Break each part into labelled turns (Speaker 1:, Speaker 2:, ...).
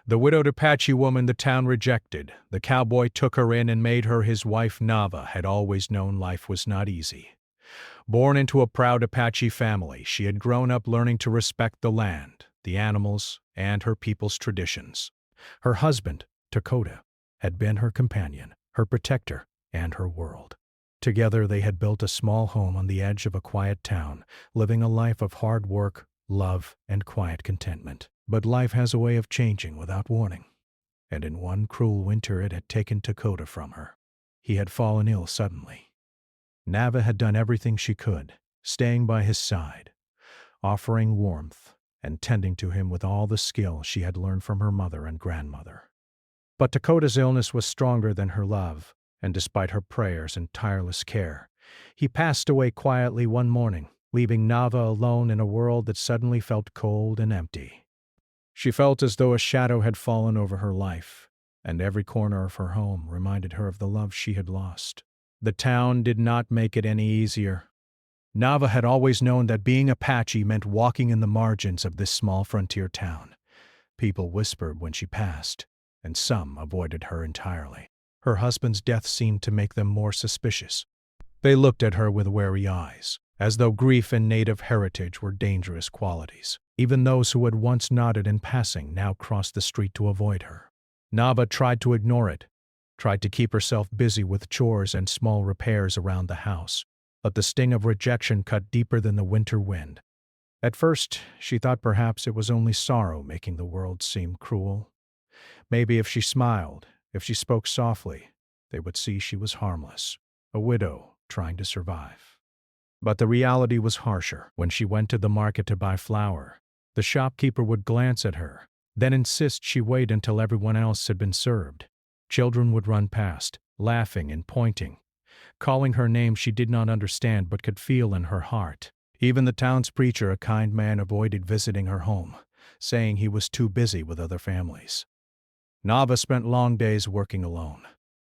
Speaker 1: The widowed Apache woman the town rejected. The cowboy took her in and made her his wife. Nava had always known life was not easy. Born into a proud Apache family, she had grown up learning to respect the land, the animals, and her people's traditions. Her husband, Dakota, had been her companion, her protector, and her world. Together they had built a small home on the edge of a quiet town, living a life of hard work, love, and quiet contentment. But life has a way of changing without warning, and in one cruel winter it had taken Dakota from her. He had fallen ill suddenly. Nava had done everything she could, staying by his side, offering warmth, and tending to him with all the skill she had learned from her mother and grandmother. But Dakota's illness was stronger than her love, and despite her prayers and tireless care, he passed away quietly one morning, leaving Nava alone in a world that suddenly felt cold and empty. She felt as though a shadow had fallen over her life, and every corner of her home reminded her of the love she had lost. The town did not make it any easier. Nava had always known that being Apache meant walking in the margins of this small frontier town. People whispered when she passed, and some avoided her entirely. Her husband's death seemed to make them more suspicious. They looked at her with wary eyes, as though grief and native heritage were dangerous qualities. Even those who had once nodded in passing now crossed the street to avoid her. Nava tried to ignore it, tried to keep herself busy with chores and small repairs around the house, but the sting of rejection cut deeper than the winter wind. At first, she thought perhaps it was only sorrow making the world seem cruel. Maybe if she smiled, if she spoke softly, they would see she was harmless, a widow trying to survive. But the reality was harsher. When she went to the market to buy flour, the shopkeeper would glance at her, then insist she wait until everyone else had been served. Children would run past, laughing and pointing, calling her names she did not understand but could feel in her heart. Even the town's preacher, a kind man, avoided visiting her home, saying he was too busy with other families. Nava spent long days working alone.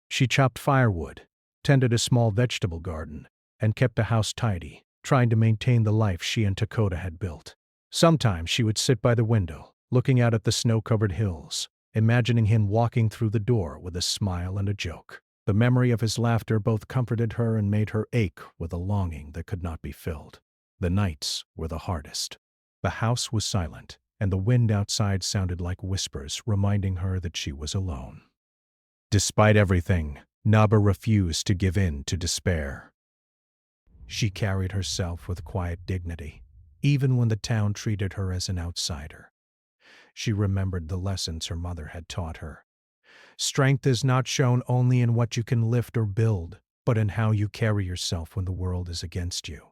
Speaker 1: She chopped firewood, tended a small vegetable garden, and kept the house tidy, trying to maintain the life she and Dakota had built. Sometimes she would sit by the window, looking out at the snow-covered hills, imagining him walking through the door with a smile and a joke. The memory of his laughter both comforted her and made her ache with a longing that could not be filled. The nights were the hardest. The house was silent, and the wind outside sounded like whispers, reminding her that she was alone. Despite everything, Nava refused to give in to despair. She carried herself with quiet dignity, even when the town treated her as an outsider. She remembered the lessons her mother had taught her. Strength is not shown only in what you can lift or build, but in how you carry yourself when the world is against you.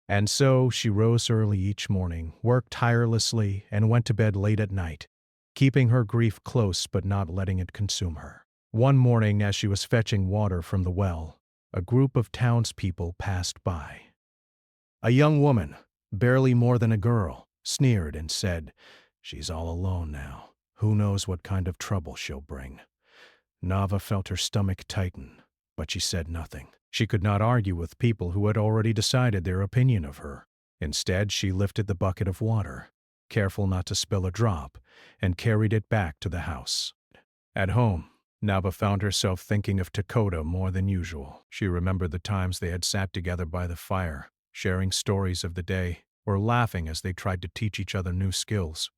Speaker 1: And so she rose early each morning, worked tirelessly, and went to bed late at night, keeping her grief close but not letting it consume her. One morning, as she was fetching water from the well, a group of townspeople passed by. A young woman, barely more than a girl, sneered and said, "She's all alone now. Who knows what kind of trouble she'll bring?" Nava felt her stomach tighten, but she said nothing. She could not argue with people who had already decided their opinion of her. Instead, she lifted the bucket of water, careful not to spill a drop, and carried it back to the house. At home, Nava found herself thinking of Dakota more than usual. She remembered the times they had sat together by the fire, sharing stories of the day, or laughing as they tried to teach each other new skills.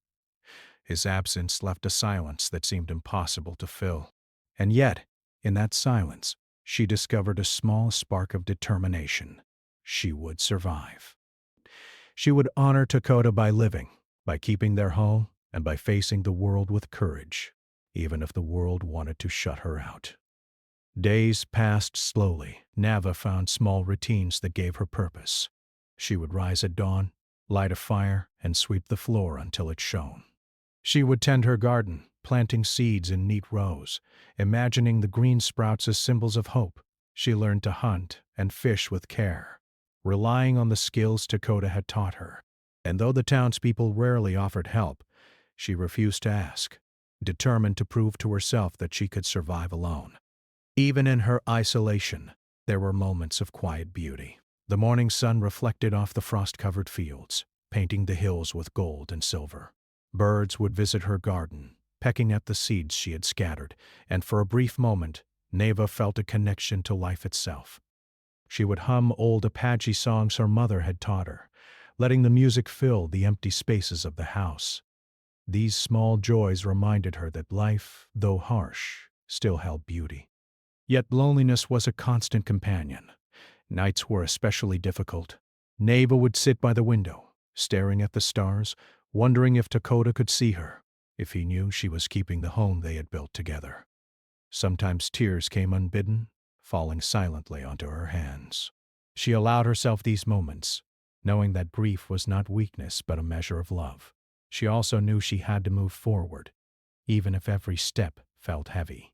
Speaker 1: His absence left a silence that seemed impossible to fill. And yet, in that silence, she discovered a small spark of determination. She would survive. She would honor Dakota by living, by keeping their home, and by facing the world with courage, even if the world wanted to shut her out. Days passed slowly. Nava found small routines that gave her purpose. She would rise at dawn, light a fire, and sweep the floor until it shone. She would tend her garden, planting seeds in neat rows, imagining the green sprouts as symbols of hope. She learned to hunt and fish with care, relying on the skills Dakota had taught her. And though the townspeople rarely offered help, she refused to ask, determined to prove to herself that she could survive alone. Even in her isolation, there were moments of quiet beauty. The morning sun reflected off the frost-covered fields, painting the hills with gold and silver. Birds would visit her garden, pecking at the seeds she had scattered, and for a brief moment, Neva felt a connection to life itself. She would hum old Apache songs her mother had taught her, letting the music fill the empty spaces of the house. These small joys reminded her that life, though harsh, still held beauty. Yet loneliness was a constant companion. Nights were especially difficult. Neva would sit by the window, staring at the stars, wondering if Dakota could see her, if he knew she was keeping the home they had built together. Sometimes tears came unbidden, falling silently onto her hands. She allowed herself these moments, knowing that grief was not weakness but a measure of love. She also knew she had to move forward, even if every step felt heavy.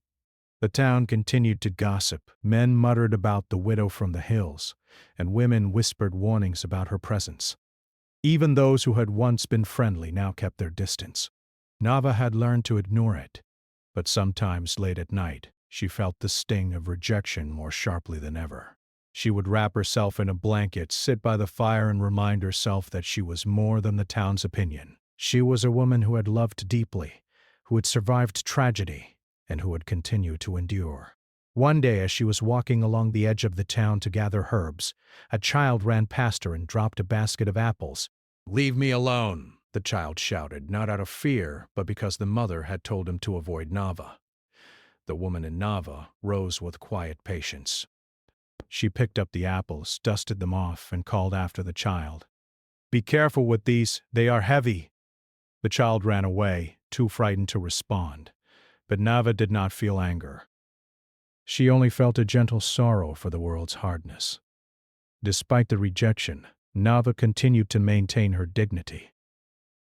Speaker 1: The town continued to gossip. Men muttered about the widow from the hills, and women whispered warnings about her presence. Even those who had once been friendly now kept their distance. Nava had learned to ignore it, but sometimes late at night, she felt the sting of rejection more sharply than ever. She would wrap herself in a blanket, sit by the fire, and remind herself that she was more than the town's opinion. She was a woman who had loved deeply, who had survived tragedy, and who would continue to endure. One day, as she was walking along the edge of the town to gather herbs, a child ran past her and dropped a basket of apples. "Leave me alone," the child shouted, not out of fear, but because the mother had told him to avoid Nava. The woman in Nava rose with quiet patience. She picked up the apples, dusted them off, and called after the child. "Be careful with these, they are heavy." The child ran away, too frightened to respond. But Nava did not feel anger. She only felt a gentle sorrow for the world's hardness. Despite the rejection, Nava continued to maintain her dignity.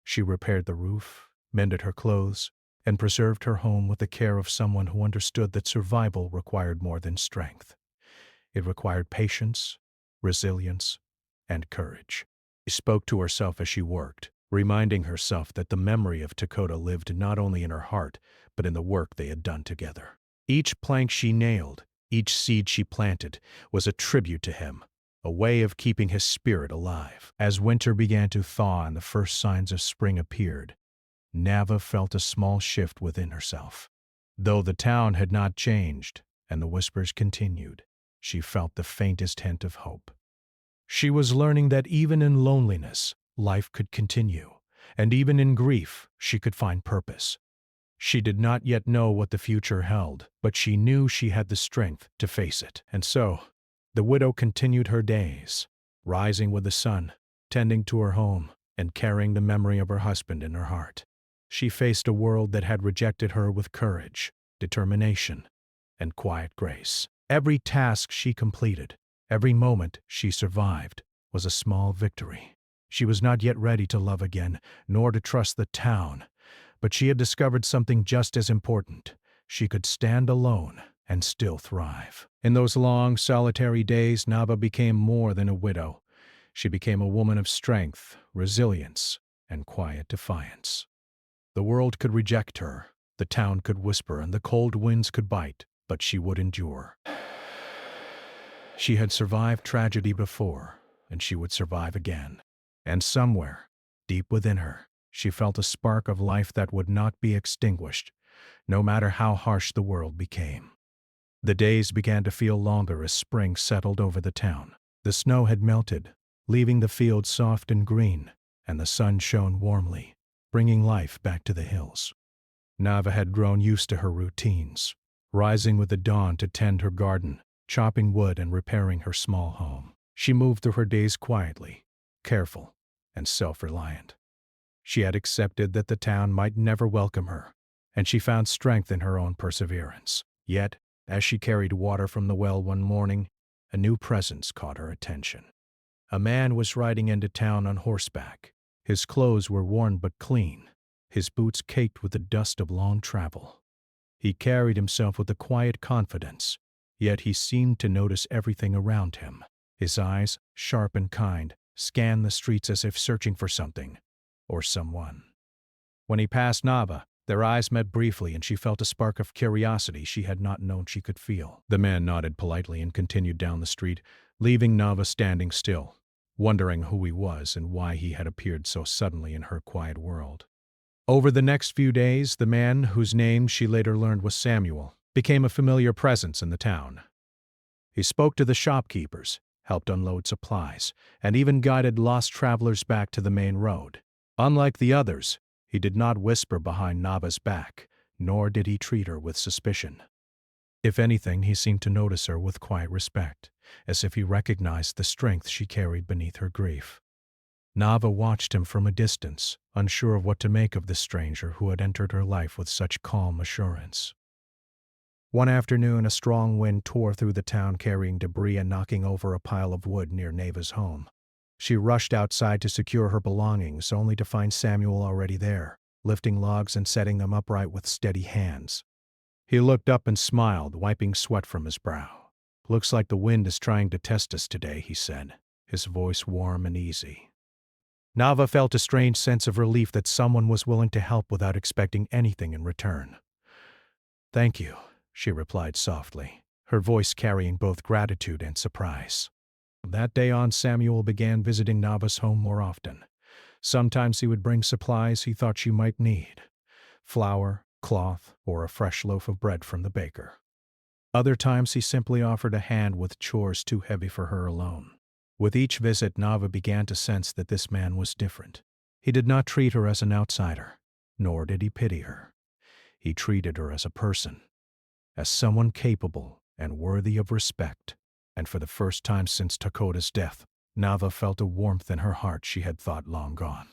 Speaker 1: She repaired the roof, mended her clothes, and preserved her home with the care of someone who understood that survival required more than strength. It required patience, resilience, and courage. She spoke to herself as she worked, reminding herself that the memory of Dakota lived not only in her heart, but in the work they had done together. Each plank she nailed, each seed she planted, was a tribute to him, a way of keeping his spirit alive. As winter began to thaw and the first signs of spring appeared, Nava felt a small shift within herself. Though the town had not changed, and the whispers continued, she felt the faintest hint of hope. She was learning that even in loneliness, life could continue, and even in grief, she could find purpose. She did not yet know what the future held, but she knew she had the strength to face it. And so, the widow continued her days, rising with the sun, tending to her home, and carrying the memory of her husband in her heart. She faced a world that had rejected her with courage, determination, and quiet grace. Every task she completed, every moment she survived, was a small victory. She was not yet ready to love again, nor to trust the town, but she had discovered something just as important. She could stand alone and still thrive. In those long, solitary days, Nava became more than a widow. She became a woman of strength, resilience, and quiet defiance. The world could reject her, the town could whisper, and the cold winds could bite, but she would endure. She had survived tragedy before, and she would survive again. And somewhere, deep within her, she felt a spark of life that would not be extinguished, no matter how harsh the world became. The days began to feel longer as spring settled over the town. The snow had melted, leaving the fields soft and green, and the sun shone warmly, bringing life back to the hills. Nava had grown used to her routines, rising with the dawn to tend her garden, chopping wood and repairing her small home. She moved through her days quietly, careful, and self-reliant. She had accepted that the town might never welcome her, and she found strength in her own perseverance. Yet, as she carried water from the well one morning, a new presence caught her attention. A man was riding into town on horseback. His clothes were worn but clean, his boots caked with the dust of long travel. He carried himself with a quiet confidence, yet he seemed to notice everything around him. His eyes, sharp and kind, scanned the streets as if searching for something or someone. When he passed Nava, their eyes met briefly, and she felt a spark of curiosity she had not known she could feel. The man nodded politely and continued down the street, leaving Nava standing still, wondering who he was and why he had appeared so suddenly in her quiet world. Over the next few days, the man, whose name she later learned was Samuel, became a familiar presence in the town. He spoke to the shopkeepers, helped unload supplies, and even guided lost travelers back to the main road. Unlike the others, he did not whisper behind Nava's back, nor did he treat her with suspicion. If anything, he seemed to notice her with quiet respect, as if he recognized the strength she carried beneath her grief. Nava watched him from a distance, unsure of what to make of this stranger who had entered her life with such calm assurance. One afternoon, a strong wind tore through the town, carrying debris and knocking over a pile of wood near Nava's home. She rushed outside to secure her belongings, only to find Samuel already there, lifting logs and setting them upright with steady hands. He looked up and smiled, wiping sweat from his brow. "Looks like the wind is trying to test us today," he said, his voice warm and easy. Nava felt a strange sense of relief that someone was willing to help without expecting anything in return. "Thank you," she replied softly, her voice carrying both gratitude and surprise. From that day on, Samuel began visiting Nava's home more often. Sometimes he would bring supplies he thought she might need: flour, cloth, or a fresh loaf of bread from the baker. Other times he simply offered a hand with chores too heavy for her alone. With each visit, Nava began to sense that this man was different. He did not treat her as an outsider, nor did he pity her. He treated her as a person, as someone capable and worthy of respect. And for the first time since Takota's death, Nava felt a warmth in her heart she had thought long gone.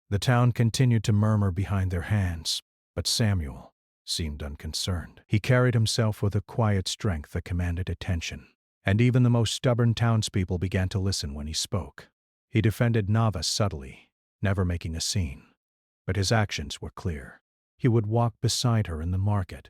Speaker 1: The town continued to murmur behind their hands, but Samuel seemed unconcerned. He carried himself with a quiet strength that commanded attention, and even the most stubborn townspeople began to listen when he spoke. He defended Nava subtly, never making a scene, but his actions were clear. He would walk beside her in the market,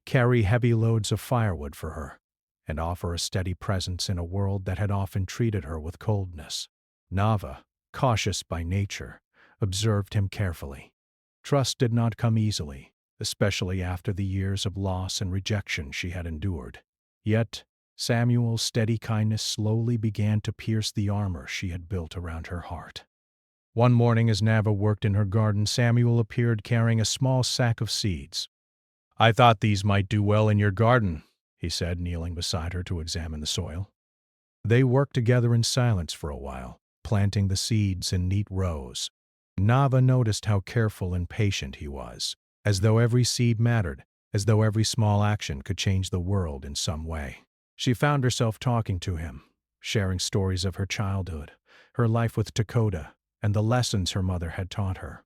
Speaker 1: carry heavy loads of firewood for her, and offer a steady presence in a world that had often treated her with coldness. Nava, cautious by nature, observed him carefully. Trust did not come easily, especially after the years of loss and rejection she had endured. Yet, Samuel's steady kindness slowly began to pierce the armor she had built around her heart. One morning, as Nava worked in her garden, Samuel appeared carrying a small sack of seeds. "I thought these might do well in your garden," he said, kneeling beside her to examine the soil. They worked together in silence for a while, planting the seeds in neat rows. Nava noticed how careful and patient he was, as though every seed mattered, as though every small action could change the world in some way. She found herself talking to him, sharing stories of her childhood, her life with Takota, and the lessons her mother had taught her.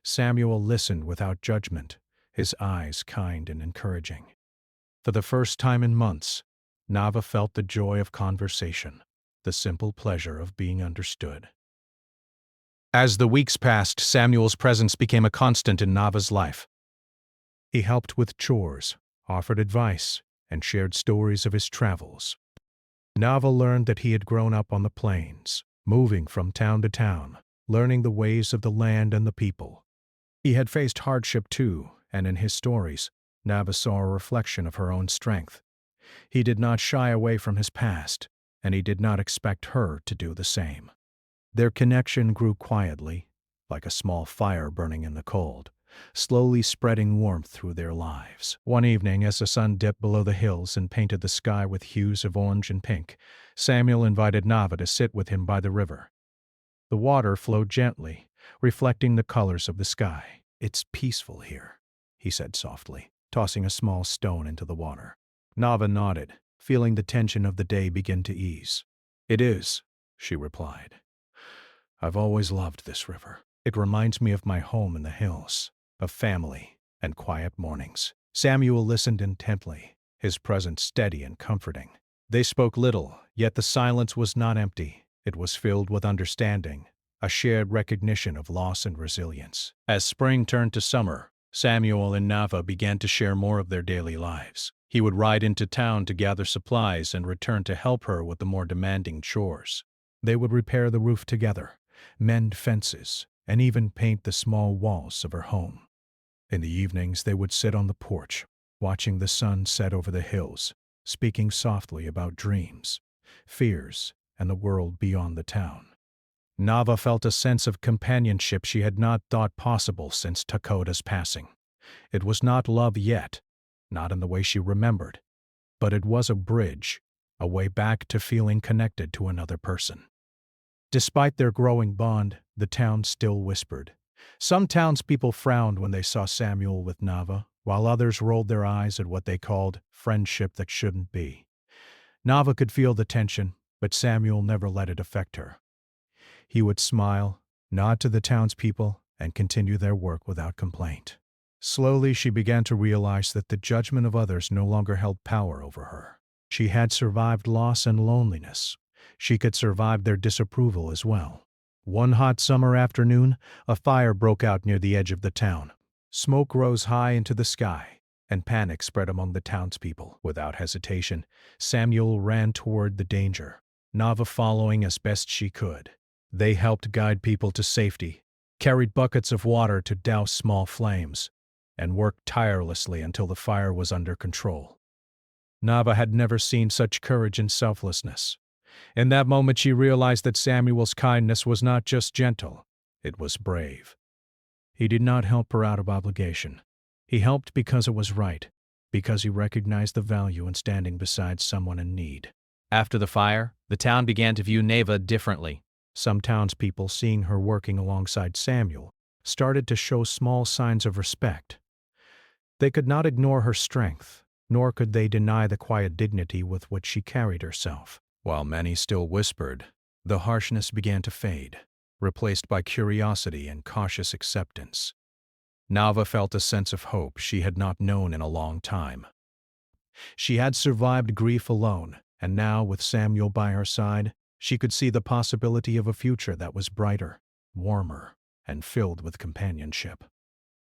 Speaker 1: Samuel listened without judgment, his eyes kind and encouraging. For the first time in months, Nava felt the joy of conversation, the simple pleasure of being understood. As the weeks passed, Samuel's presence became a constant in Nava's life. He helped with chores, offered advice, and shared stories of his travels. Nava learned that he had grown up on the plains, moving from town to town, learning the ways of the land and the people. He had faced hardship too, and in his stories, Nava saw a reflection of her own strength. He did not shy away from his past, and he did not expect her to do the same. Their connection grew quietly, like a small fire burning in the cold, slowly spreading warmth through their lives. One evening, as the sun dipped below the hills and painted the sky with hues of orange and pink, Samuel invited Nava to sit with him by the river. The water flowed gently, reflecting the colors of the sky. "It's peaceful here," he said softly, tossing a small stone into the water. Nava nodded, feeling the tension of the day begin to ease. "It is," she replied. "I've always loved this river. It reminds me of my home in the hills, of family and quiet mornings." Samuel listened intently, his presence steady and comforting. They spoke little, yet the silence was not empty. It was filled with understanding, a shared recognition of loss and resilience. As spring turned to summer, Samuel and Nava began to share more of their daily lives. He would ride into town to gather supplies and return to help her with the more demanding chores. They would repair the roof together, mend fences, and even paint the small walls of her home. In the evenings, they would sit on the porch, watching the sun set over the hills, speaking softly about dreams, fears, and the world beyond the town. Nava felt a sense of companionship she had not thought possible since Takota's passing. It was not love yet, not in the way she remembered, but it was a bridge, a way back to feeling connected to another person. Despite their growing bond, the town still whispered. Some townspeople frowned when they saw Samuel with Nava, while others rolled their eyes at what they called friendship that shouldn't be. Nava could feel the tension, but Samuel never let it affect her. He would smile, nod to the townspeople, and continue their work without complaint. Slowly, she began to realize that the judgment of others no longer held power over her. She had survived loss and loneliness. She could survive their disapproval as well. One hot summer afternoon, a fire broke out near the edge of the town. Smoke rose high into the sky, and panic spread among the townspeople. Without hesitation, Samuel ran toward the danger, Nava following as best she could. They helped guide people to safety, carried buckets of water to douse small flames, and worked tirelessly until the fire was under control. Nava had never seen such courage and selflessness. In that moment she realized that Samuel's kindness was not just gentle, it was brave. He did not help her out of obligation. He helped because it was right, because he recognized the value in standing beside someone in need.
Speaker 2: After the fire, the town began to view Neva differently.
Speaker 1: Some townspeople, seeing her working alongside Samuel, started to show small signs of respect. They could not ignore her strength, nor could they deny the quiet dignity with which she carried herself. While many still whispered, the harshness began to fade, replaced by curiosity and cautious acceptance. Nava felt a sense of hope she had not known in a long time. She had survived grief alone, and now, with Samuel by her side, she could see the possibility of a future that was brighter, warmer, and filled with companionship.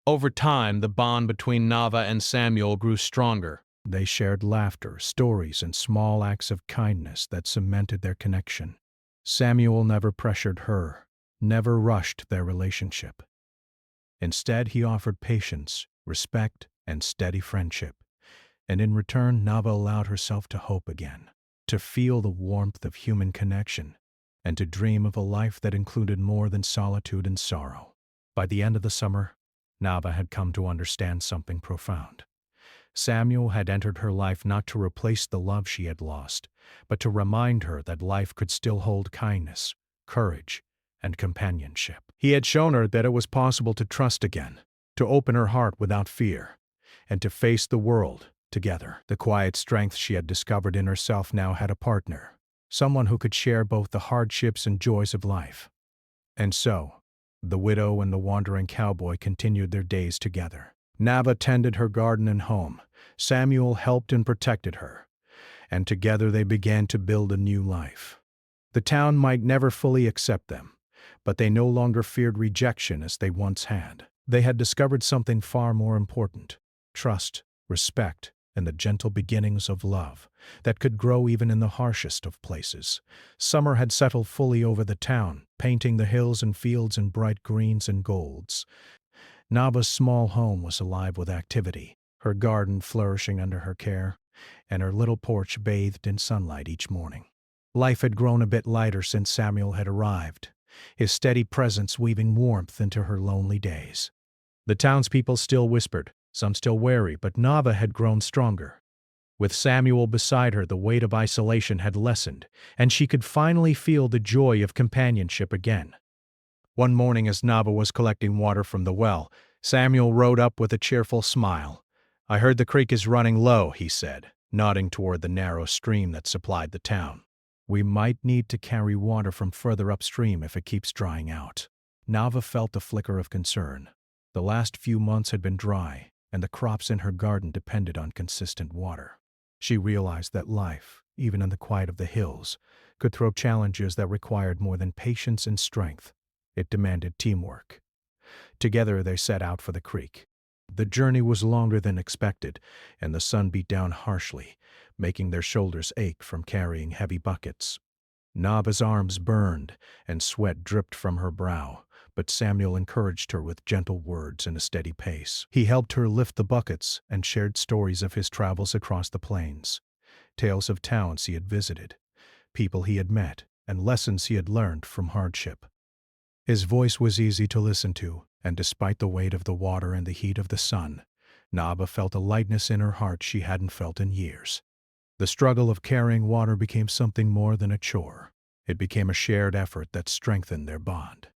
Speaker 2: Over time, the bond between Nava and Samuel grew stronger.
Speaker 1: They shared laughter, stories, and small acts of kindness that cemented their connection. Samuel never pressured her, never rushed their relationship. Instead, he offered patience, respect, and steady friendship. And in return, Nava allowed herself to hope again, to feel the warmth of human connection, and to dream of a life that included more than solitude and sorrow. By the end of the summer, Nava had come to understand something profound. Samuel had entered her life not to replace the love she had lost, but to remind her that life could still hold kindness, courage, and companionship. He had shown her that it was possible to trust again, to open her heart without fear, and to face the world together. The quiet strength she had discovered in herself now had a partner, someone who could share both the hardships and joys of life. And so, the widow and the wandering cowboy continued their days together. Nava tended her garden and home. Samuel helped and protected her, and together they began to build a new life. The town might never fully accept them, but they no longer feared rejection as they once had. They had discovered something far more important: trust, respect, and the gentle beginnings of love that could grow even in the harshest of places. Summer had settled fully over the town, painting the hills and fields in bright greens and golds. Nava's small home was alive with activity, her garden flourishing under her care, and her little porch bathed in sunlight each morning. Life had grown a bit lighter since Samuel had arrived, his steady presence weaving warmth into her lonely days. The townspeople still whispered, some still wary, but Nava had grown stronger. With Samuel beside her, the weight of isolation had lessened, and she could finally feel the joy of companionship again. One morning, as Nava was collecting water from the well, Samuel rode up with a cheerful smile. "I heard the creek is running low," he said, nodding toward the narrow stream that supplied the town. "We might need to carry water from further upstream if it keeps drying out." Nava felt a flicker of concern. The last few months had been dry, and the crops in her garden depended on consistent water. She realized that life, even in the quiet of the hills, could throw challenges that required more than patience and strength. It demanded teamwork. Together they set out for the creek. The journey was longer than expected, and the sun beat down harshly, making their shoulders ache from carrying heavy buckets. Nava's arms burned, and sweat dripped from her brow, but Samuel encouraged her with gentle words and a steady pace. He helped her lift the buckets and shared stories of his travels across the plains, tales of towns he had visited, people he had met, and lessons he had learned from hardship. His voice was easy to listen to, and despite the weight of the water and the heat of the sun, Nava felt a lightness in her heart she hadn't felt in years. The struggle of carrying water became something more than a chore. It became a shared effort that strengthened their bond.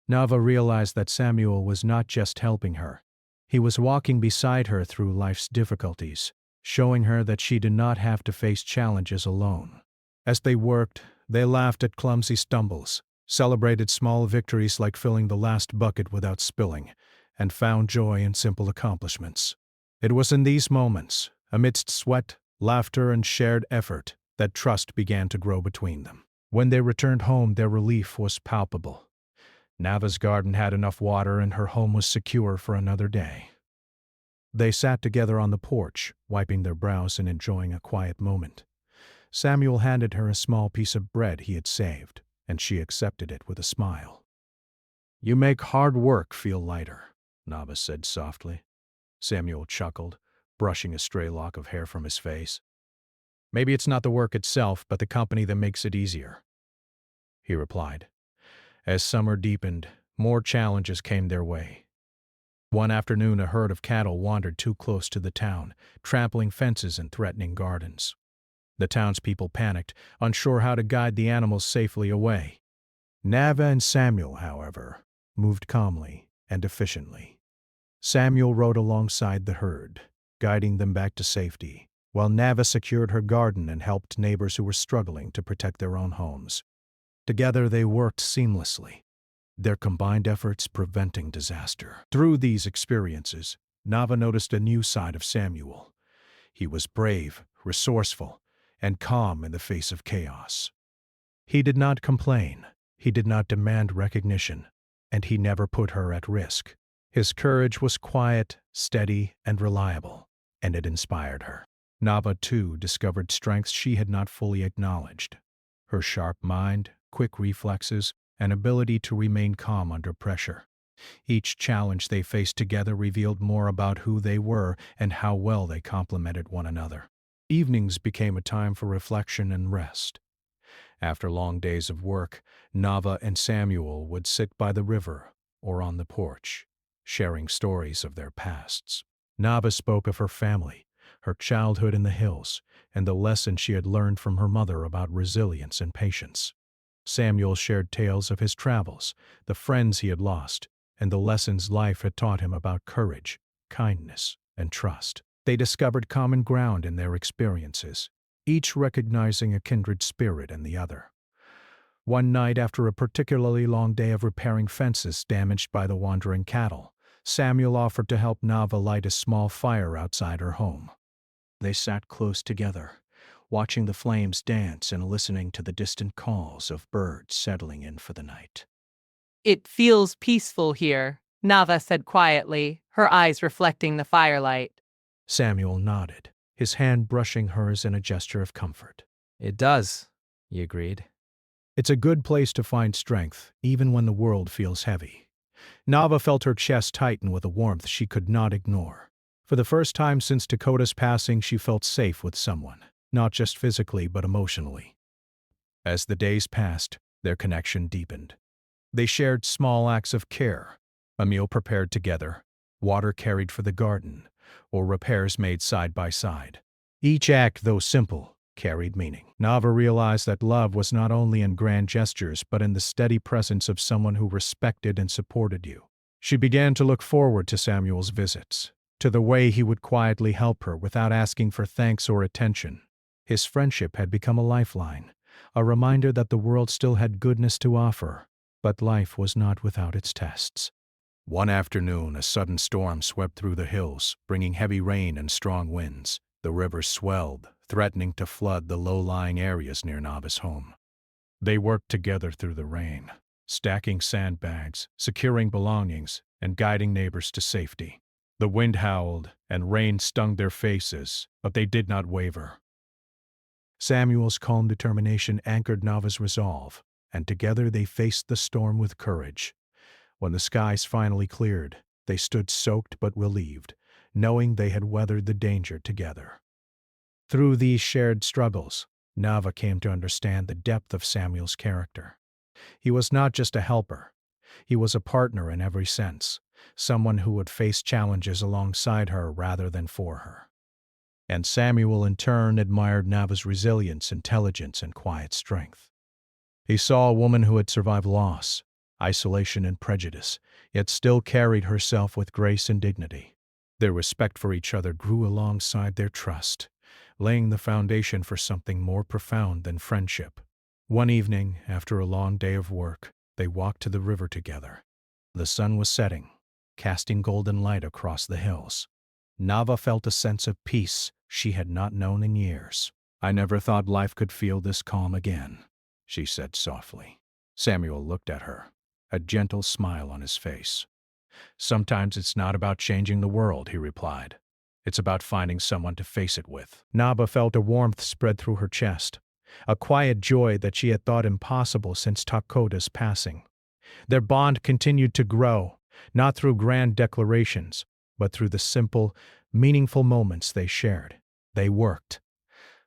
Speaker 1: Nava realized that Samuel was not just helping her. He was walking beside her through life's difficulties, showing her that she did not have to face challenges alone. As they worked, they laughed at clumsy stumbles, celebrated small victories like filling the last bucket without spilling, and found joy in simple accomplishments. It was in these moments, amidst sweat, laughter, and shared effort, that trust began to grow between them. When they returned home, their relief was palpable. Nava's garden had enough water and her home was secure for another day. They sat together on the porch, wiping their brows and enjoying a quiet moment. Samuel handed her a small piece of bread he had saved, and she accepted it with a smile. "You make hard work feel lighter," Nava said softly. Samuel chuckled, brushing a stray lock of hair from his face. "Maybe it's not the work itself, but the company that makes it easier," he replied. As summer deepened, more challenges came their way. One afternoon, a herd of cattle wandered too close to the town, trampling fences and threatening gardens. The townspeople panicked, unsure how to guide the animals safely away. Nava and Samuel, however, moved calmly and efficiently. Samuel rode alongside the herd, guiding them back to safety, while Nava secured her garden and helped neighbors who were struggling to protect their own homes. Together they worked seamlessly, their combined efforts preventing disaster. Through these experiences, Nava noticed a new side of Samuel. He was brave, resourceful, and calm in the face of chaos. He did not complain, he did not demand recognition, and he never put her at risk. His courage was quiet, steady, and reliable, and it inspired her. Nava, too, discovered strengths she had not fully acknowledged. Her sharp mind, quick reflexes, and ability to remain calm under pressure. Each challenge they faced together revealed more about who they were and how well they complemented one another. Evenings became a time for reflection and rest. After long days of work, Nava and Samuel would sit by the river or on the porch, sharing stories of their pasts. Nava spoke of her family, her childhood in the hills, and the lessons she had learned from her mother about resilience and patience. Samuel shared tales of his travels, the friends he had lost, and the lessons life had taught him about courage, kindness, and trust. They discovered common ground in their experiences, each recognizing a kindred spirit in the other. One night, after a particularly long day of repairing fences damaged by the wandering cattle, Samuel offered to help Nava light a small fire outside her home. They sat close together, watching the flames dance and listening to the distant calls of birds settling in for the night.
Speaker 3: "It feels peaceful here," Nava said quietly, her eyes reflecting the firelight.
Speaker 1: Samuel nodded, his hand brushing hers in a gesture of comfort.
Speaker 2: "It does," he agreed.
Speaker 1: It's a good place to find strength, even when the world feels heavy. Nava felt her chest tighten with a warmth she could not ignore. For the first time since Dakota's passing, she felt safe with someone, not just physically but emotionally. As the days passed, their connection deepened. They shared small acts of care, a meal prepared together, water carried for the garden, or repairs made side by side. Each act, though simple, carried meaning. Nava realized that love was not only in grand gestures but in the steady presence of someone who respected and supported you. She began to look forward to Samuel's visits, to the way he would quietly help her without asking for thanks or attention. His friendship had become a lifeline, a reminder that the world still had goodness to offer, but life was not without its tests. One afternoon, a sudden storm swept through the hills, bringing heavy rain and strong winds. The river swelled, threatening to flood the low-lying areas near Nava's home. They worked together through the rain, stacking sandbags, securing belongings, and guiding neighbors to safety. The wind howled, and rain stung their faces, but they did not waver. Samuel's calm determination anchored Nava's resolve, and together they faced the storm with courage. When the skies finally cleared, they stood soaked but relieved, knowing they had weathered the danger together. Through these shared struggles, Nava came to understand the depth of Samuel's character. He was not just a helper. He was a partner in every sense, someone who would face challenges alongside her rather than for her. And Samuel in turn admired Nava's resilience, intelligence, and quiet strength. He saw a woman who had survived loss, isolation, and prejudice, yet still carried herself with grace and dignity. Their respect for each other grew alongside their trust, laying the foundation for something more profound than friendship. One evening, after a long day of work, they walked to the river together. The sun was setting, casting golden light across the hills. Nava felt a sense of peace she had not known in years. "I never thought life could feel this calm again," she said softly. Samuel looked at her, a gentle smile on his face. "Sometimes it's not about changing the world," he replied. "It's about finding someone to face it with." Nava felt a warmth spread through her chest, a quiet joy that she had thought impossible since Takoda's passing. Their bond continued to grow, not through grand declarations, but through the simple, meaningful moments they shared. They worked,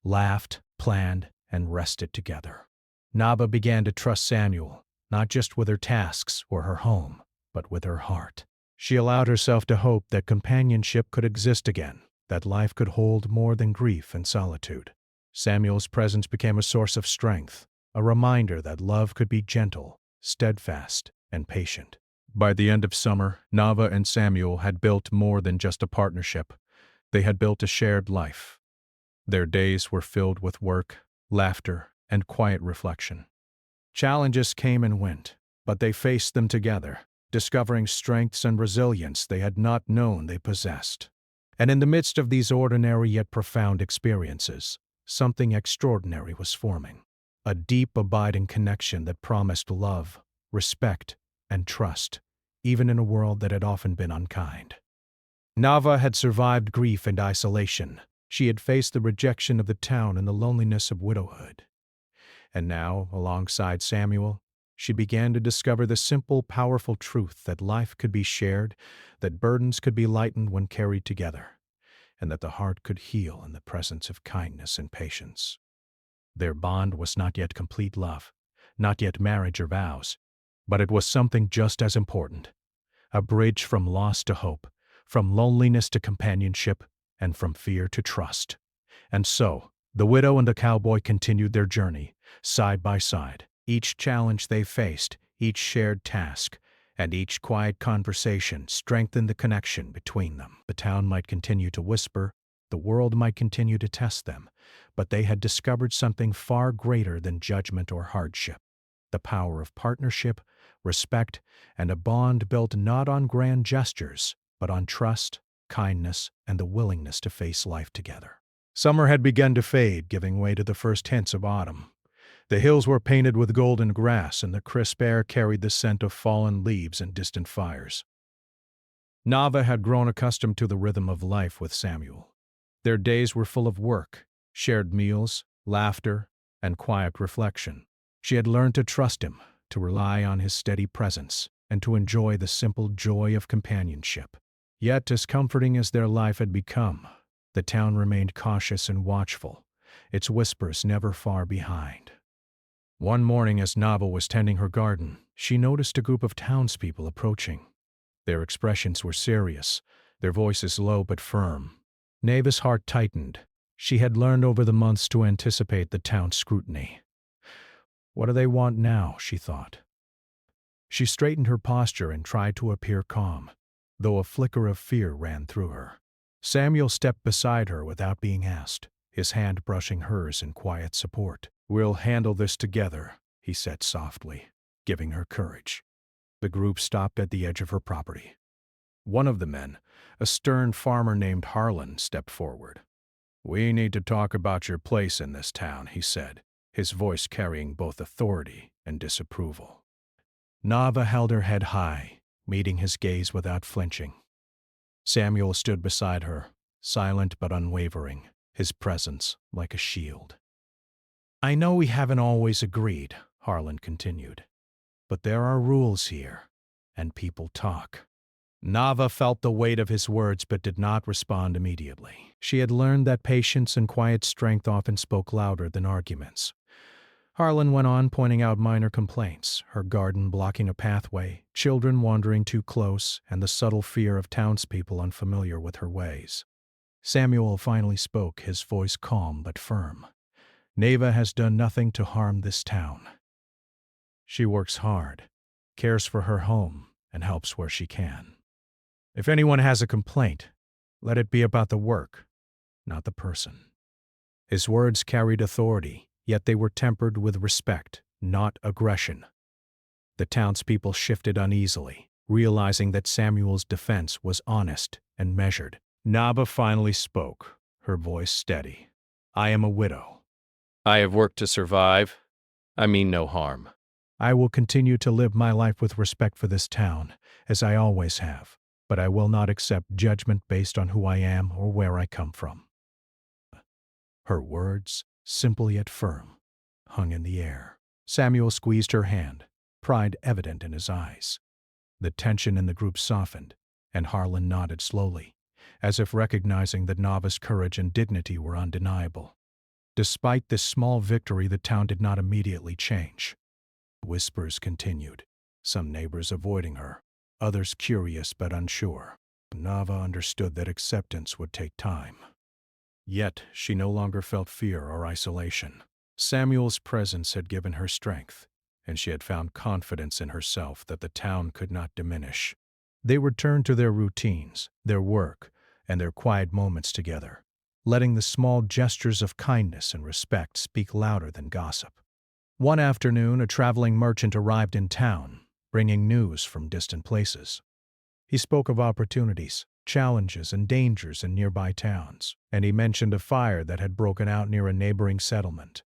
Speaker 1: laughed, planned, and rested together. Nava began to trust Samuel, not just with her tasks or her home, but with her heart. She allowed herself to hope that companionship could exist again, that life could hold more than grief and solitude. Samuel's presence became a source of strength, a reminder that love could be gentle, steadfast, and patient. By the end of summer, Nava and Samuel had built more than just a partnership. They had built a shared life. Their days were filled with work, laughter, and quiet reflection. Challenges came and went, but they faced them together, discovering strengths and resilience they had not known they possessed. And in the midst of these ordinary yet profound experiences, something extraordinary was forming. A deep, abiding connection that promised love, respect, and trust, even in a world that had often been unkind. Nava had survived grief and isolation. She had faced the rejection of the town and the loneliness of widowhood. And now, alongside Samuel, she began to discover the simple, powerful truth that life could be shared, that burdens could be lightened when carried together, and that the heart could heal in the presence of kindness and patience. Their bond was not yet complete love, not yet marriage or vows, but it was something just as important, a bridge from loss to hope, from loneliness to companionship, and from fear to trust. And so, the widow and the cowboy continued their journey, side by side. Each challenge they faced, each shared task, and each quiet conversation strengthened the connection between them. The town might continue to whisper, the world might continue to test them, but they had discovered something far greater than judgment or hardship: the power of partnership, respect, and a bond built not on grand gestures, but on trust, kindness, and the willingness to face life together. Summer had begun to fade, giving way to the first hints of autumn. The hills were painted with golden grass, and the crisp air carried the scent of fallen leaves and distant fires. Nava had grown accustomed to the rhythm of life with Samuel. Their days were full of work, shared meals, laughter, and quiet reflection. She had learned to trust him, to rely on his steady presence, and to enjoy the simple joy of companionship. Yet, as comforting as their life had become, the town remained cautious and watchful, its whispers never far behind. One morning, as Nava was tending her garden, she noticed a group of townspeople approaching. Their expressions were serious, their voices low but firm. Nava's heart tightened. She had learned over the months to anticipate the town's scrutiny. What do they want now, she thought. She straightened her posture and tried to appear calm, though a flicker of fear ran through her. Samuel stepped beside her without being asked, his hand brushing hers in quiet support. "We'll handle this together," he said softly, giving her courage. The group stopped at the edge of her property. One of the men, a stern farmer named Harlan, stepped forward. "We need to talk about your place in this town," he said, his voice carrying both authority and disapproval. Nava held her head high, meeting his gaze without flinching. Samuel stood beside her, silent but unwavering, his presence like a shield. "I know we haven't always agreed," Harlan continued, "but there are rules here, and people talk." Nava felt the weight of his words but did not respond immediately. She had learned that patience and quiet strength often spoke louder than arguments. Harlan went on, pointing out minor complaints, her garden blocking a pathway, children wandering too close, and the subtle fear of townspeople unfamiliar with her ways. Samuel finally spoke, his voice calm but firm. Neva has done nothing to harm this town. She works hard, cares for her home, and helps where she can. If anyone has a complaint, let it be about the work, not the person. His words carried authority, yet they were tempered with respect, not aggression. The townspeople shifted uneasily, realizing that Samuel's defense was honest and measured. Nava finally spoke, her voice steady. I am a widow.
Speaker 2: I have worked to survive. I mean no harm.
Speaker 1: I will continue to live my life with respect for this town, as I always have, but I will not accept judgment based on who I am or where I come from. Her words, simple yet firm, hung in the air. Samuel squeezed her hand, pride evident in his eyes. The tension in the group softened, and Harlan nodded slowly, as if recognizing that Nava's courage and dignity were undeniable. Despite this small victory, the town did not immediately change. Whispers continued, some neighbors avoiding her, others curious but unsure. Nava understood that acceptance would take time. Yet she no longer felt fear or isolation. Samuel's presence had given her strength, and she had found confidence in herself that the town could not diminish. They returned to their routines, their work, and their quiet moments together, letting the small gestures of kindness and respect speak louder than gossip. One afternoon, a traveling merchant arrived in town, bringing news from distant places. He spoke of opportunities, challenges, and dangers in nearby towns, and he mentioned a fire that had broken out near a neighboring settlement.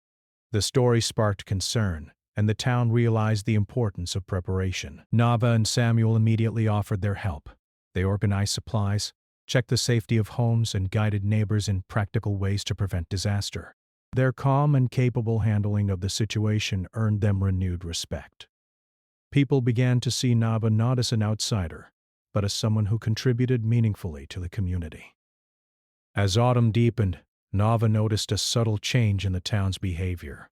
Speaker 1: The story sparked concern, and the town realized the importance of preparation. Nava and Samuel immediately offered their help. They organized supplies, checked the safety of homes, and guided neighbors in practical ways to prevent disaster. Their calm and capable handling of the situation earned them renewed respect. People began to see Nava not as an outsider, but as someone who contributed meaningfully to the community. As autumn deepened, Nava noticed a subtle change in the town's behavior.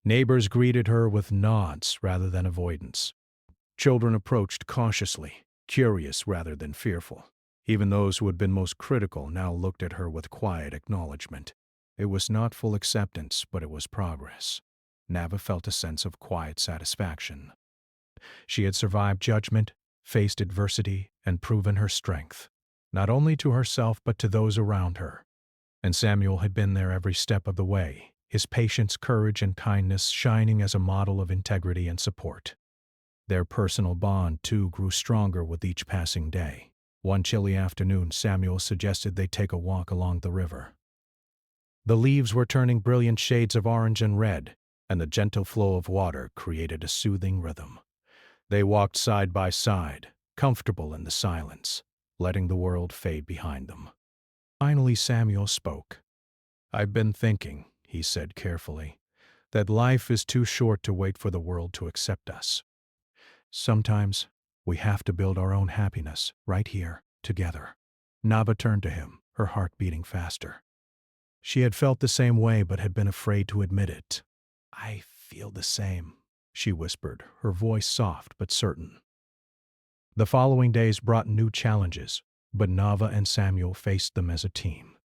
Speaker 1: Neighbors greeted her with nods rather than avoidance. Children approached cautiously, curious rather than fearful. Even those who had been most critical now looked at her with quiet acknowledgement. It was not full acceptance, but it was progress. Nava felt a sense of quiet satisfaction. She had survived judgment, faced adversity, and proven her strength, not only to herself but to those around her. And Samuel had been there every step of the way, his patience, courage, and kindness shining as a model of integrity and support. Their personal bond, too, grew stronger with each passing day. One chilly afternoon, Samuel suggested they take a walk along the river. The leaves were turning brilliant shades of orange and red, and the gentle flow of water created a soothing rhythm. They walked side by side, comfortable in the silence, letting the world fade behind them. Finally, Samuel spoke. I've been thinking, he said carefully, that life is too short to wait for the world to accept us. Sometimes we have to build our own happiness right here, together. Nava turned to him, her heart beating faster. She had felt the same way but had been afraid to admit it. I feel the same, she whispered, her voice soft but certain. The following days brought new challenges, but Nava and Samuel faced them as a team.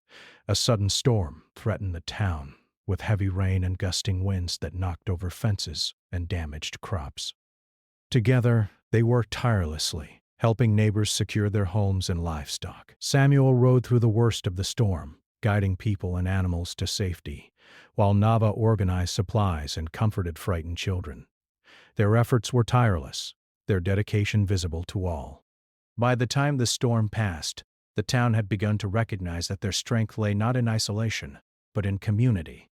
Speaker 1: A sudden storm threatened the town, with heavy rain and gusting winds that knocked over fences and damaged crops. Together, they worked tirelessly, helping neighbors secure their homes and livestock. Samuel rode through the worst of the storm, guiding people and animals to safety, while Nava organized supplies and comforted frightened children. Their efforts were tireless, their dedication visible to all. By the time the storm passed, the town had begun to recognize that their strength lay not in isolation, but in community,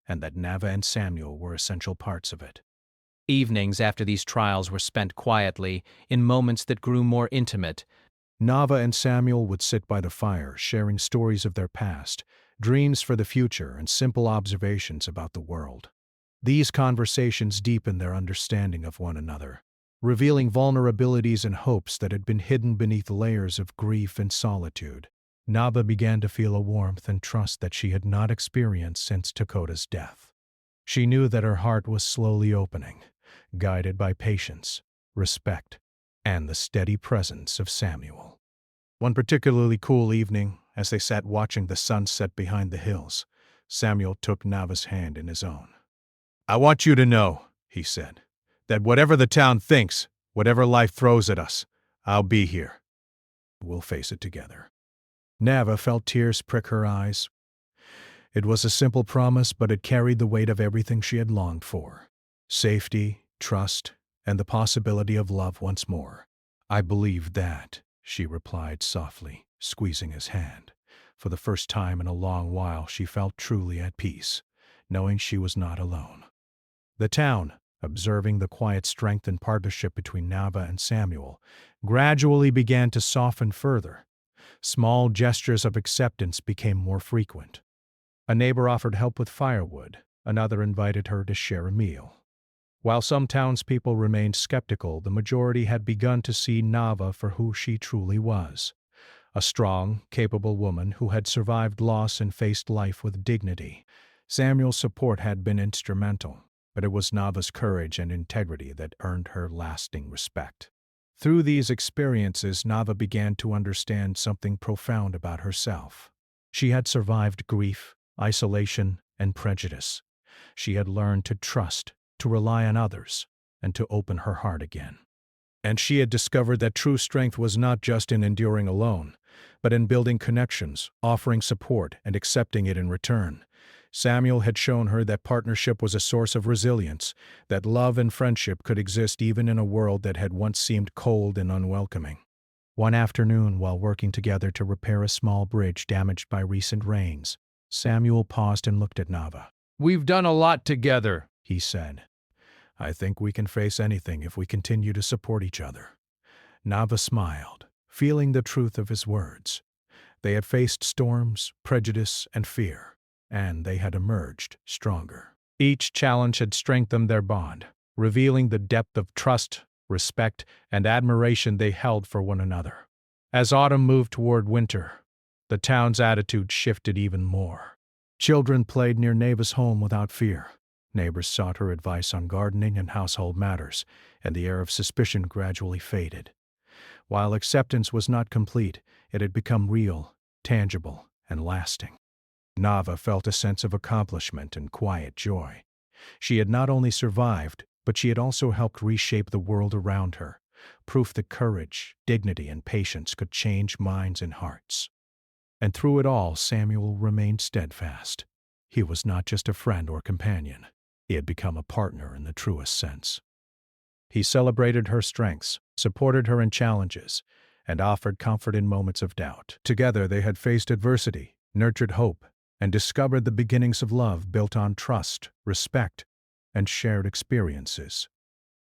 Speaker 1: and that Nava and Samuel were essential parts of it.
Speaker 2: Evenings after these trials were spent quietly, in moments that grew more intimate.
Speaker 1: Nava and Samuel would sit by the fire, sharing stories of their past, dreams for the future, and simple observations about the world. These conversations deepened their understanding of one another, revealing vulnerabilities and hopes that had been hidden beneath layers of grief and solitude. Nava began to feel a warmth and trust that she had not experienced since Dakota's death. She knew that her heart was slowly opening, guided by patience, respect, and the steady presence of Samuel. One particularly cool evening, as they sat watching the sunset behind the hills, Samuel took Nava's hand in his own. "I want you to know," he said, "that whatever the town thinks, whatever life throws at us, I'll be here. We'll face it together." Nava felt tears prick her eyes. It was a simple promise, but it carried the weight of everything she had longed for: safety, trust, and the possibility of love once more. "I believe that," she replied softly, squeezing his hand. For the first time in a long while, she felt truly at peace, knowing she was not alone. The town, observing the quiet strength and partnership between Nava and Samuel, gradually began to soften further. Small gestures of acceptance became more frequent. A neighbor offered help with firewood, another invited her to share a meal. While some townspeople remained skeptical, the majority had begun to see Nava for who she truly was: a strong, capable woman who had survived loss and faced life with dignity. Samuel's support had been instrumental, but it was Nava's courage and integrity that earned her lasting respect. Through these experiences, Nava began to understand something profound about herself. She had survived grief, isolation, and prejudice. She had learned to trust, to rely on others, and to open her heart again. And she had discovered that true strength was not just in enduring alone, but in building connections, offering support, and accepting it in return. Samuel had shown her that partnership was a source of resilience, that love and friendship could exist even in a world that had once seemed cold and unwelcoming. One afternoon, while working together to repair a small bridge damaged by recent rains, Samuel paused and looked at Nava. "We've done a lot together," he said. "I think we can face anything if we continue to support each other." Nava smiled, feeling the truth of his words. They had faced storms, prejudice, and fear, and they had emerged stronger. Each challenge had strengthened their bond, revealing the depth of trust, respect, and admiration they held for one another. As autumn moved toward winter, the town's attitude shifted even more. Children played near Nava's home without fear. Neighbors sought her advice on gardening and household matters, and the air of suspicion gradually faded. While acceptance was not complete, it had become real, tangible, and lasting. Nava felt a sense of accomplishment and quiet joy. She had not only survived, but she had also helped reshape the world around her, proof that courage, dignity, and patience could change minds and hearts. And through it all, Samuel remained steadfast. He was not just a friend or companion. He had become a partner in the truest sense. He celebrated her strengths, supported her in challenges, and offered comfort in moments of doubt. Together they had faced adversity, nurtured hope, and discovered the beginnings of love built on trust, respect, and shared experiences.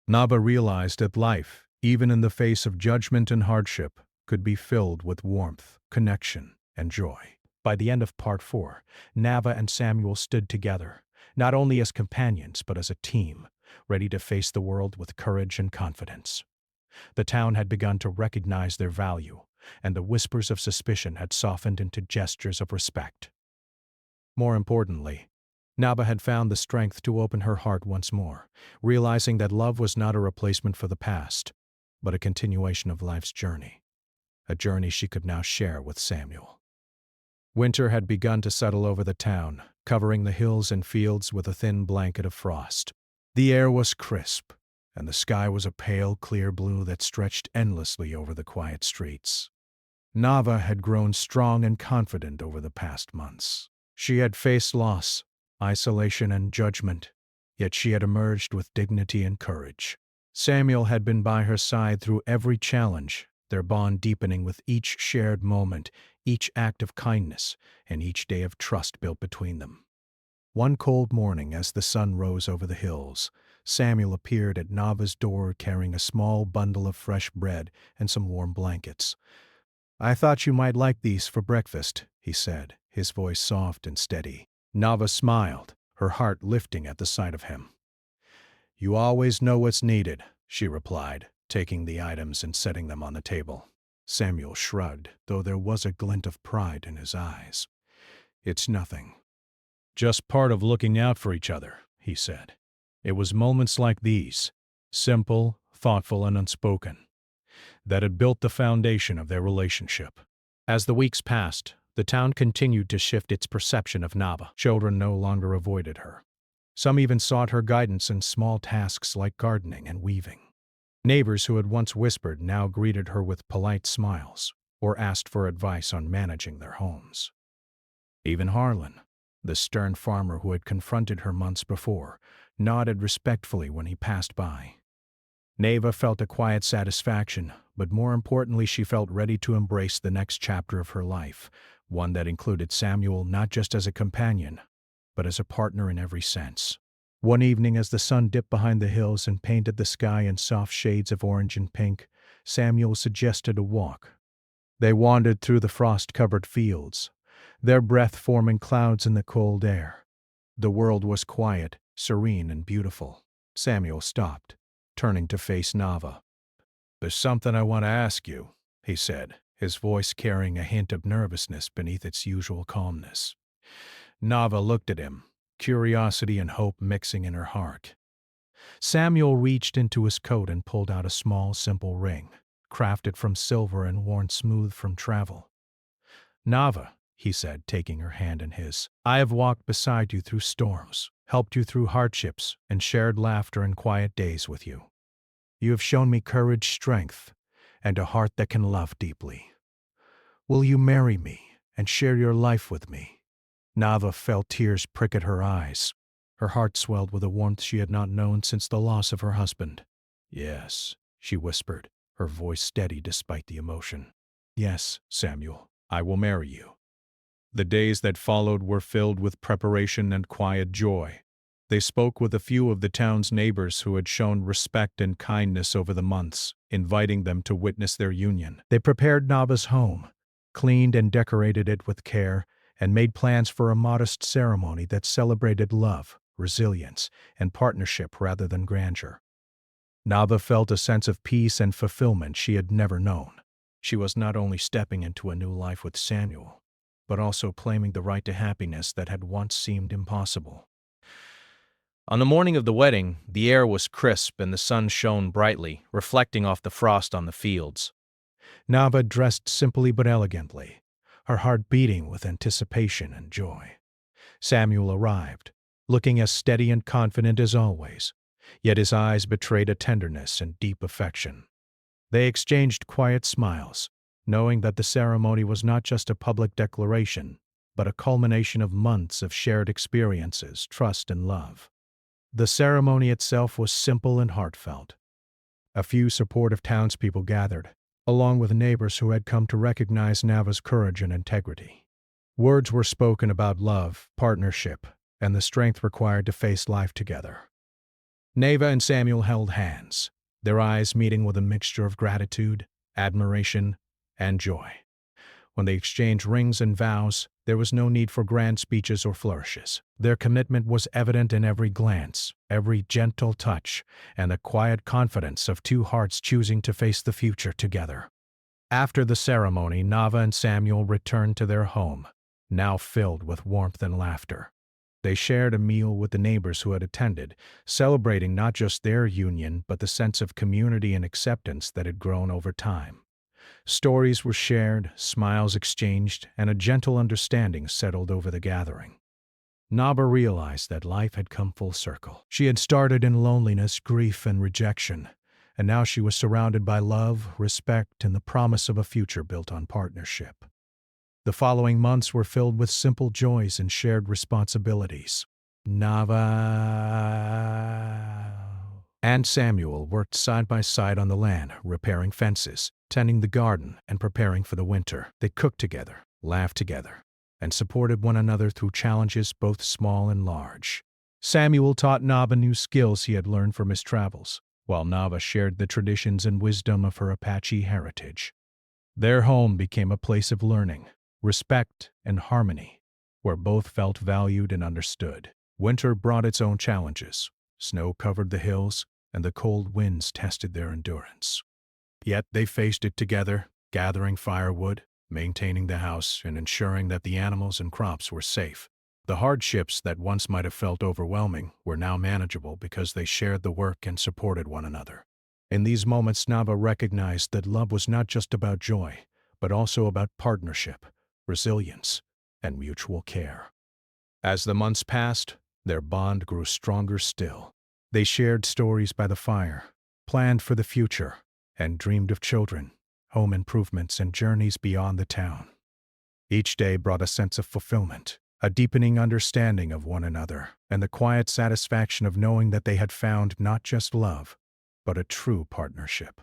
Speaker 1: Nava realized that life, even in the face of judgment and hardship, could be filled with warmth, connection, and joy. By the end of Part 4, Nava and Samuel stood together, not only as companions but as a team, ready to face the world with courage and confidence. The town had begun to recognize their value, and the whispers of suspicion had softened into gestures of respect. More importantly, Nava had found the strength to open her heart once more, realizing that love was not a replacement for the past, but a continuation of life's journey, a journey she could now share with Samuel. Winter had begun to settle over the town, covering the hills and fields with a thin blanket of frost. The air was crisp, and the sky was a pale, clear blue that stretched endlessly over the quiet streets. Nava had grown strong and confident over the past months. She had faced loss, isolation, and judgment, yet she had emerged with dignity and courage. Samuel had been by her side through every challenge, their bond deepening with each shared moment, each act of kindness, and each day of trust built between them. One cold morning, as the sun rose over the hills, Samuel appeared at Nava's door carrying a small bundle of fresh bread and some warm blankets. "I thought you might like these for breakfast," he said, his voice soft and steady. Nava smiled, her heart lifting at the sight of him. "You always know what's needed," she replied, taking the items and setting them on the table. Samuel shrugged, though there was a glint of pride in his eyes. "It's nothing. Just part of looking out for each other," he said. It was moments like these, simple, thoughtful, and unspoken, that had built the foundation of their relationship. As the weeks passed, the town continued to shift its perception of Nava. Children no longer avoided her. Some even sought her guidance in small tasks like gardening and weaving. Neighbors who had once whispered now greeted her with polite smiles or asked for advice on managing their homes. Even Harlan, the stern farmer who had confronted her months before, nodded respectfully when he passed by. Neva felt a quiet satisfaction, but more importantly she felt ready to embrace the next chapter of her life, one that included Samuel not just as a companion, but as a partner in every sense. One evening, as the sun dipped behind the hills and painted the sky in soft shades of orange and pink, Samuel suggested a walk. They wandered through the frost-covered fields, their breath forming clouds in the cold air. The world was quiet, serene, and beautiful. Samuel stopped, turning to face Nava. "There's something I want to ask you," he said, his voice carrying a hint of nervousness beneath its usual calmness. Nava looked at him, curiosity and hope mixing in her heart. Samuel reached into his coat and pulled out a small, simple ring, crafted from silver and worn smooth from travel. "Nava," he said, taking her hand in his, "I have walked beside you through storms, helped you through hardships, and shared laughter and quiet days with you. You have shown me courage, strength, and a heart that can love deeply. Will you marry me and share your life with me?" Nava felt tears prick at her eyes. Her heart swelled with a warmth she had not known since the loss of her husband. "Yes," she whispered, her voice steady despite the emotion. "Yes, Samuel, I will marry you." The days that followed were filled with preparation and quiet joy. They spoke with a few of the town's neighbors who had shown respect and kindness over the months, inviting them to witness their union. They prepared Nava's home, cleaned and decorated it with care, and made plans for a modest ceremony that celebrated love, resilience, and partnership rather than grandeur. Nava felt a sense of peace and fulfillment she had never known. She was not only stepping into a new life with Samuel, but also claiming the right to happiness that had once seemed impossible.
Speaker 2: On the morning of the wedding, the air was crisp and the sun shone brightly, reflecting off the frost on the fields.
Speaker 1: Nava dressed simply but elegantly, her heart beating with anticipation and joy. Samuel arrived, looking as steady and confident as always, yet his eyes betrayed a tenderness and deep affection. They exchanged quiet smiles, knowing that the ceremony was not just a public declaration, but a culmination of months of shared experiences, trust, and love. The ceremony itself was simple and heartfelt. A few supportive townspeople gathered, along with neighbors who had come to recognize Nava's courage and integrity. Words were spoken about love, partnership, and the strength required to face life together. Nava and Samuel held hands, their eyes meeting with a mixture of gratitude, admiration, and joy. When they exchanged rings and vows, there was no need for grand speeches or flourishes. Their commitment was evident in every glance, every gentle touch, and the quiet confidence of two hearts choosing to face the future together. After the ceremony, Nava and Samuel returned to their home, now filled with warmth and laughter. They shared a meal with the neighbors who had attended, celebrating not just their union but the sense of community and acceptance that had grown over time. Stories were shared, smiles exchanged, and a gentle understanding settled over the gathering. Nava realized that life had come full circle. She had started in loneliness, grief, and rejection, and now she was surrounded by love, respect, and the promise of a future built on partnership. The following months were filled with simple joys and shared responsibilities. Nava and Samuel worked side by side on the land, repairing fences, tending the garden, and preparing for the winter. They cooked together, laughed together, and supported one another through challenges both small and large. Samuel taught Nava new skills he had learned from his travels, while Nava shared the traditions and wisdom of her Apache heritage. Their home became a place of learning, respect, and harmony, where both felt valued and understood. Winter brought its own challenges. Snow covered the hills, and the cold winds tested their endurance. Yet they faced it together, gathering firewood, maintaining the house, and ensuring that the animals and crops were safe. The hardships that once might have felt overwhelming were now manageable because they shared the work and supported one another. In these moments, Nava recognized that love was not just about joy, but also about partnership, resilience, and mutual care. As the months passed, their bond grew stronger still. They shared stories by the fire, planned for the future, and dreamed of children, home improvements, and journeys beyond the town. Each day brought a sense of fulfillment, a deepening understanding of one another, and the quiet satisfaction of knowing that they had found not just love, but a true partnership.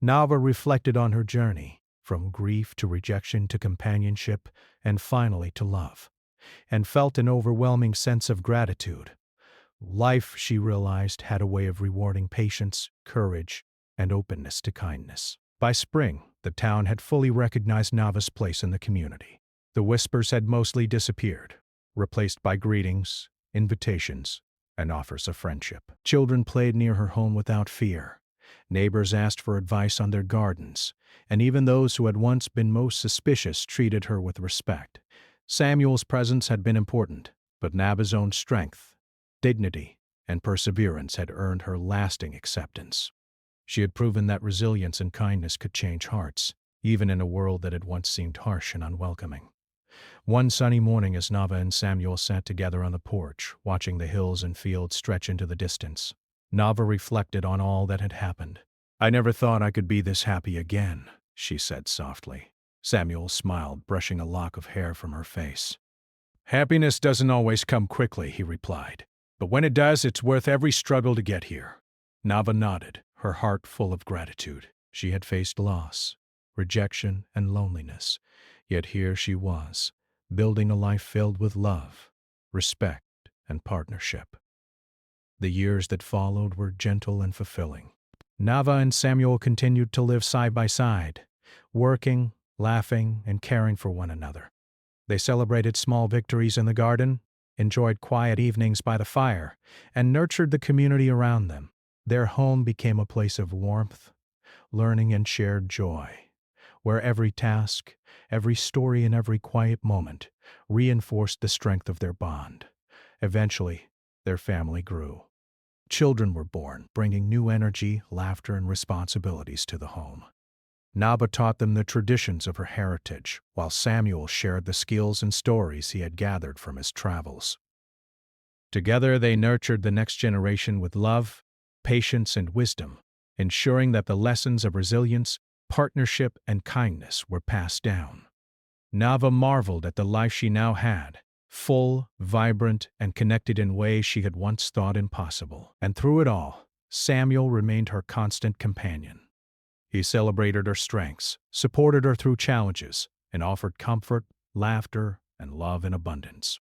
Speaker 1: Nava reflected on her journey, from grief to rejection to companionship, and finally to love, and felt an overwhelming sense of gratitude. Life, she realized, had a way of rewarding patience, courage, and openness to kindness. By spring, the town had fully recognized Nava's place in the community. The whispers had mostly disappeared, replaced by greetings, invitations, and offers of friendship. Children played near her home without fear. Neighbors asked for advice on their gardens, and even those who had once been most suspicious treated her with respect. Samuel's presence had been important, but Nava's own strength, dignity, and perseverance had earned her lasting acceptance. She had proven that resilience and kindness could change hearts, even in a world that had once seemed harsh and unwelcoming. One sunny morning, as Nava and Samuel sat together on the porch, watching the hills and fields stretch into the distance, Nava reflected on all that had happened. "I never thought I could be this happy again," she said softly. Samuel smiled, brushing a lock of hair from her face. "Happiness doesn't always come quickly," he replied. "But when it does, it's worth every struggle to get here." Nava nodded, her heart full of gratitude. She had faced loss, rejection, and loneliness, yet here she was, building a life filled with love, respect, and partnership. The years that followed were gentle and fulfilling. Nava and Samuel continued to live side by side, working, laughing, and caring for one another. They celebrated small victories in the garden, enjoyed quiet evenings by the fire, and nurtured the community around them. Their home became a place of warmth, learning, and shared joy, where every task, every story, and every quiet moment reinforced the strength of their bond. Eventually, their family grew. Children were born, bringing new energy, laughter, and responsibilities to the home. Nava taught them the traditions of her heritage, while Samuel shared the skills and stories he had gathered from his travels. Together, they nurtured the next generation with love, patience, and wisdom, ensuring that the lessons of resilience, partnership, and kindness were passed down. Nava marveled at the life she now had, full, vibrant, and connected in ways she had once thought impossible. And through it all, Samuel remained her constant companion. He celebrated her strengths, supported her through challenges, and offered comfort, laughter, and love in abundance.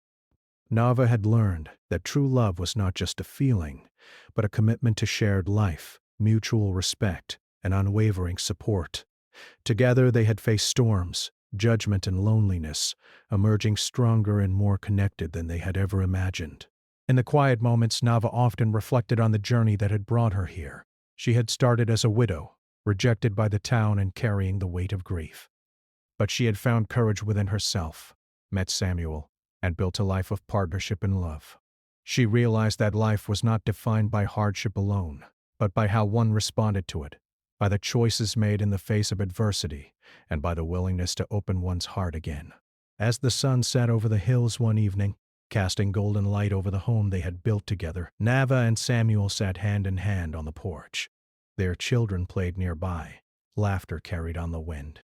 Speaker 1: Nava had learned that true love was not just a feeling, but a commitment to shared life, mutual respect, and unwavering support. Together they had faced storms, judgment, and loneliness, emerging stronger and more connected than they had ever imagined. In the quiet moments, Nava often reflected on the journey that had brought her here. She had started as a widow, rejected by the town and carrying the weight of grief. But she had found courage within herself, met Samuel, and built a life of partnership and love. She realized that life was not defined by hardship alone, but by how one responded to it, by the choices made in the face of adversity, and by the willingness to open one's heart again. As the sun set over the hills one evening, casting golden light over the home they had built together, Nava and Samuel sat hand in hand on the porch. Their children played nearby, laughter carried on the wind.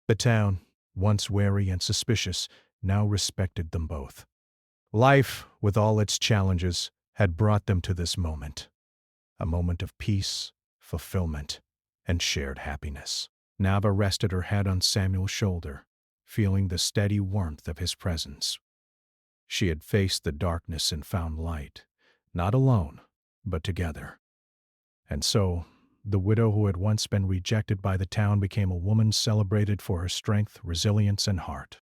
Speaker 1: The town, once wary and suspicious, now respected them both. Life, with all its challenges, had brought them to this moment, a moment of peace, fulfillment, and shared happiness. Nava rested her head on Samuel's shoulder, feeling the steady warmth of his presence. She had faced the darkness and found light, not alone, but together. And so, the widow who had once been rejected by the town became a woman celebrated for her strength, resilience, and heart.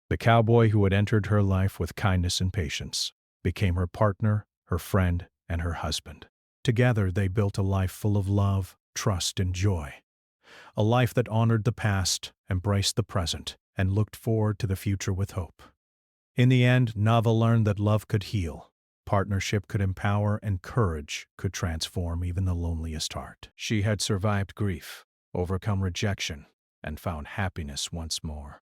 Speaker 1: The cowboy who had entered her life with kindness and patience became her partner, her friend, and her husband. Together they built a life full of love, trust, and joy. A life that honored the past, embraced the present, and looked forward to the future with hope. In the end, Nava learned that love could heal, partnership could empower, and courage could transform even the loneliest heart. She had survived grief, overcome rejection, and found happiness once more.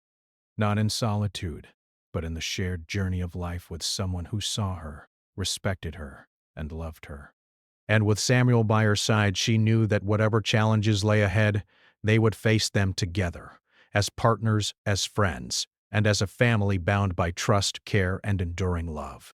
Speaker 1: Not in solitude, but in the shared journey of life with someone who saw her, respected her, and loved her. And with Samuel by her side, she knew that whatever challenges lay ahead, they would face them together, as partners, as friends, and as a family bound by trust, care, and enduring love.